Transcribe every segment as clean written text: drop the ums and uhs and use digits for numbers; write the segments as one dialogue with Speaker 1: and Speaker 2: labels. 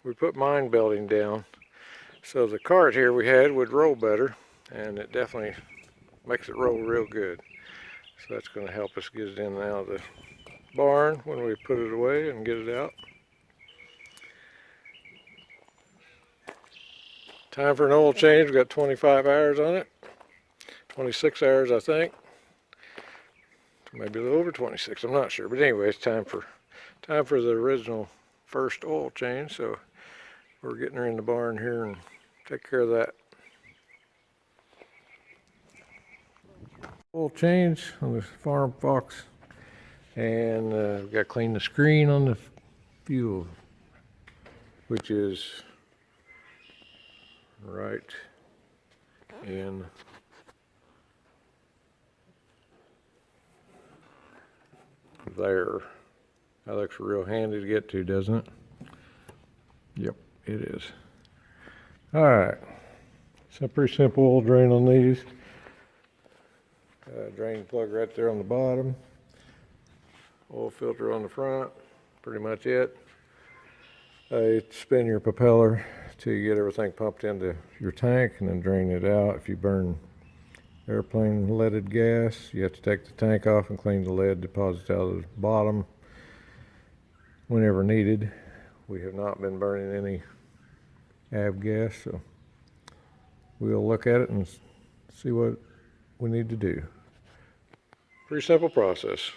Speaker 1: we put mine belting down. So the cart here we had would roll better, and it definitely makes it roll real good. So that's going to help us get it in and out of the barn when we put it away and get it out. Time for an oil change. We've got 25 hours on it. 26 hours, I think. Maybe a little over 26, I'm not sure. But anyway, it's time for the original first oil change. So we're getting her in the barn here and take care of that. Oil change on the Farmfox, and we've got to clean the screen on the fuel, which is right in there. That looks real handy to get to, doesn't it? Yep, it is. All right, it's a pretty simple oil drain on these. Drain plug right there on the bottom. Oil filter on the front. Pretty much it. You spin your propeller till you get everything pumped into your tank, and then drain it out. If you burn airplane leaded gas, you have to take the tank off and clean the lead deposits out of the bottom whenever needed. We have not been burning any avgas, so we'll look at it and see what we need to do. Pretty simple process.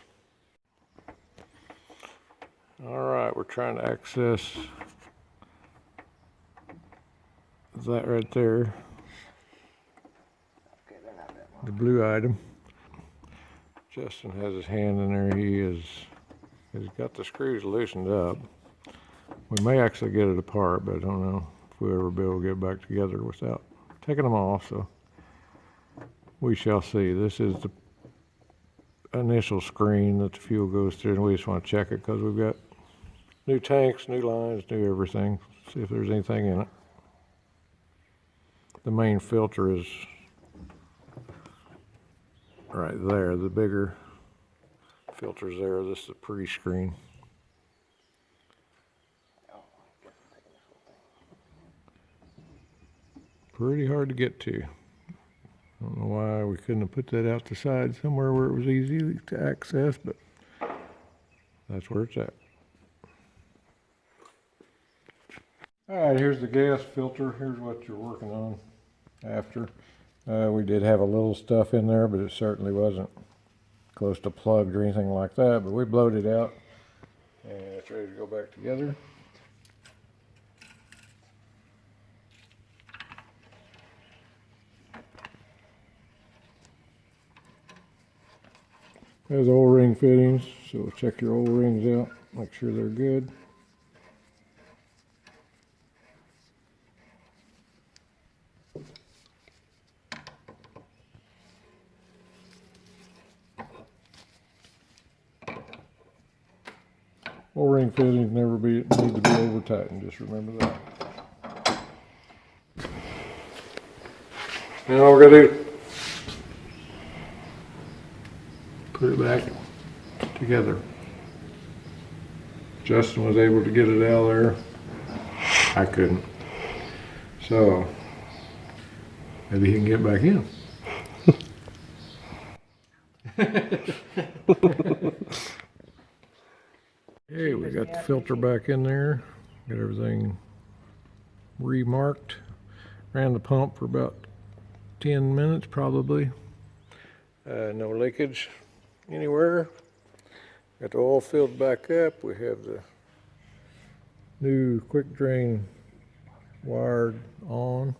Speaker 1: All right, we're trying to access that right there, the blue item. Justin has his hand in there. He's got the screws loosened up. We may actually get it apart, but I don't know if we'll ever be able to get it back together without taking them off, so we shall see. This is the initial screen that the fuel goes through, and we just want to check it because we've got new tanks, new lines, new everything. See if there's anything in it. The main filter is right there. The bigger filter's there. This is the pre-screen. Pretty hard to get to. I don't know why we couldn't have put that out the side somewhere where it was easy to access, but that's where it's at. All right, here's the gas filter. Here's what you're working on after. We did have a little stuff in there, but it certainly wasn't close to plugged or anything like that. But we blowed it out, and it's ready to go back together. There's O-ring fittings, so check your O-rings out, make sure they're good. O-ring fittings need to be over tightened, just remember that. Now all we're gonna do, put it back together. Justin was able to get it out of there. I couldn't. So maybe he can get back in. Hey, we got the filter back in there. Got everything remarked. Ran the pump for about 10 minutes probably. No leakage anywhere. Got the oil filled back up. We have the new quick drain wired on,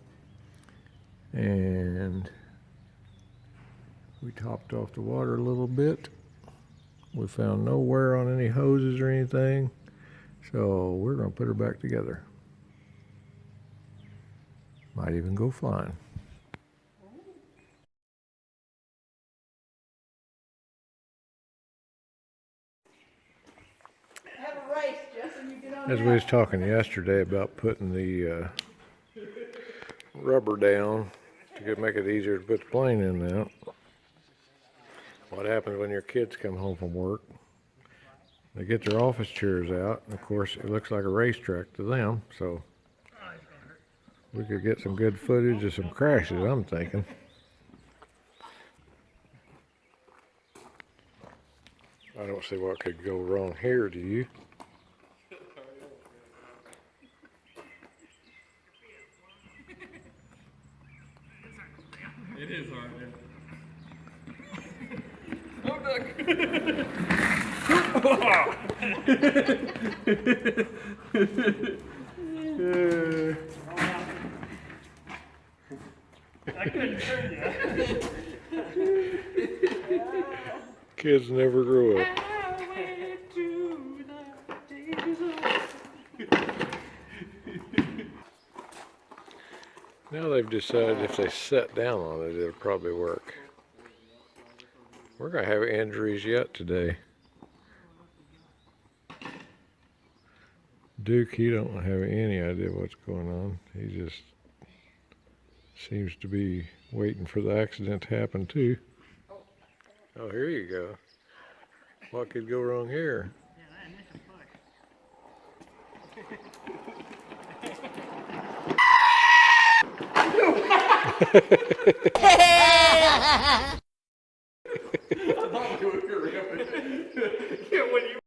Speaker 1: and we topped off the water a little bit. We found no wear on any hoses or anything, so we're going to put her back together. Might even go flying. As we was talking yesterday about putting the rubber down to make it easier to put the plane in now. What happens when your kids come home from work? They get their office chairs out, and of course it looks like a racetrack to them, so we could get some good footage of some crashes, I'm thinking. I don't see what could go wrong here, do you?
Speaker 2: It is hard, yeah. Oh, duck! I couldn't turn you.
Speaker 1: Kids never grow up. Now they've decided if they sit down on it, it'll probably work. We're going to have injuries yet today. Duke, he don't have any idea what's going on. He just seems to be waiting for the accident to happen too. Oh, here you go. What could go wrong here?
Speaker 2: I thought you were going to when you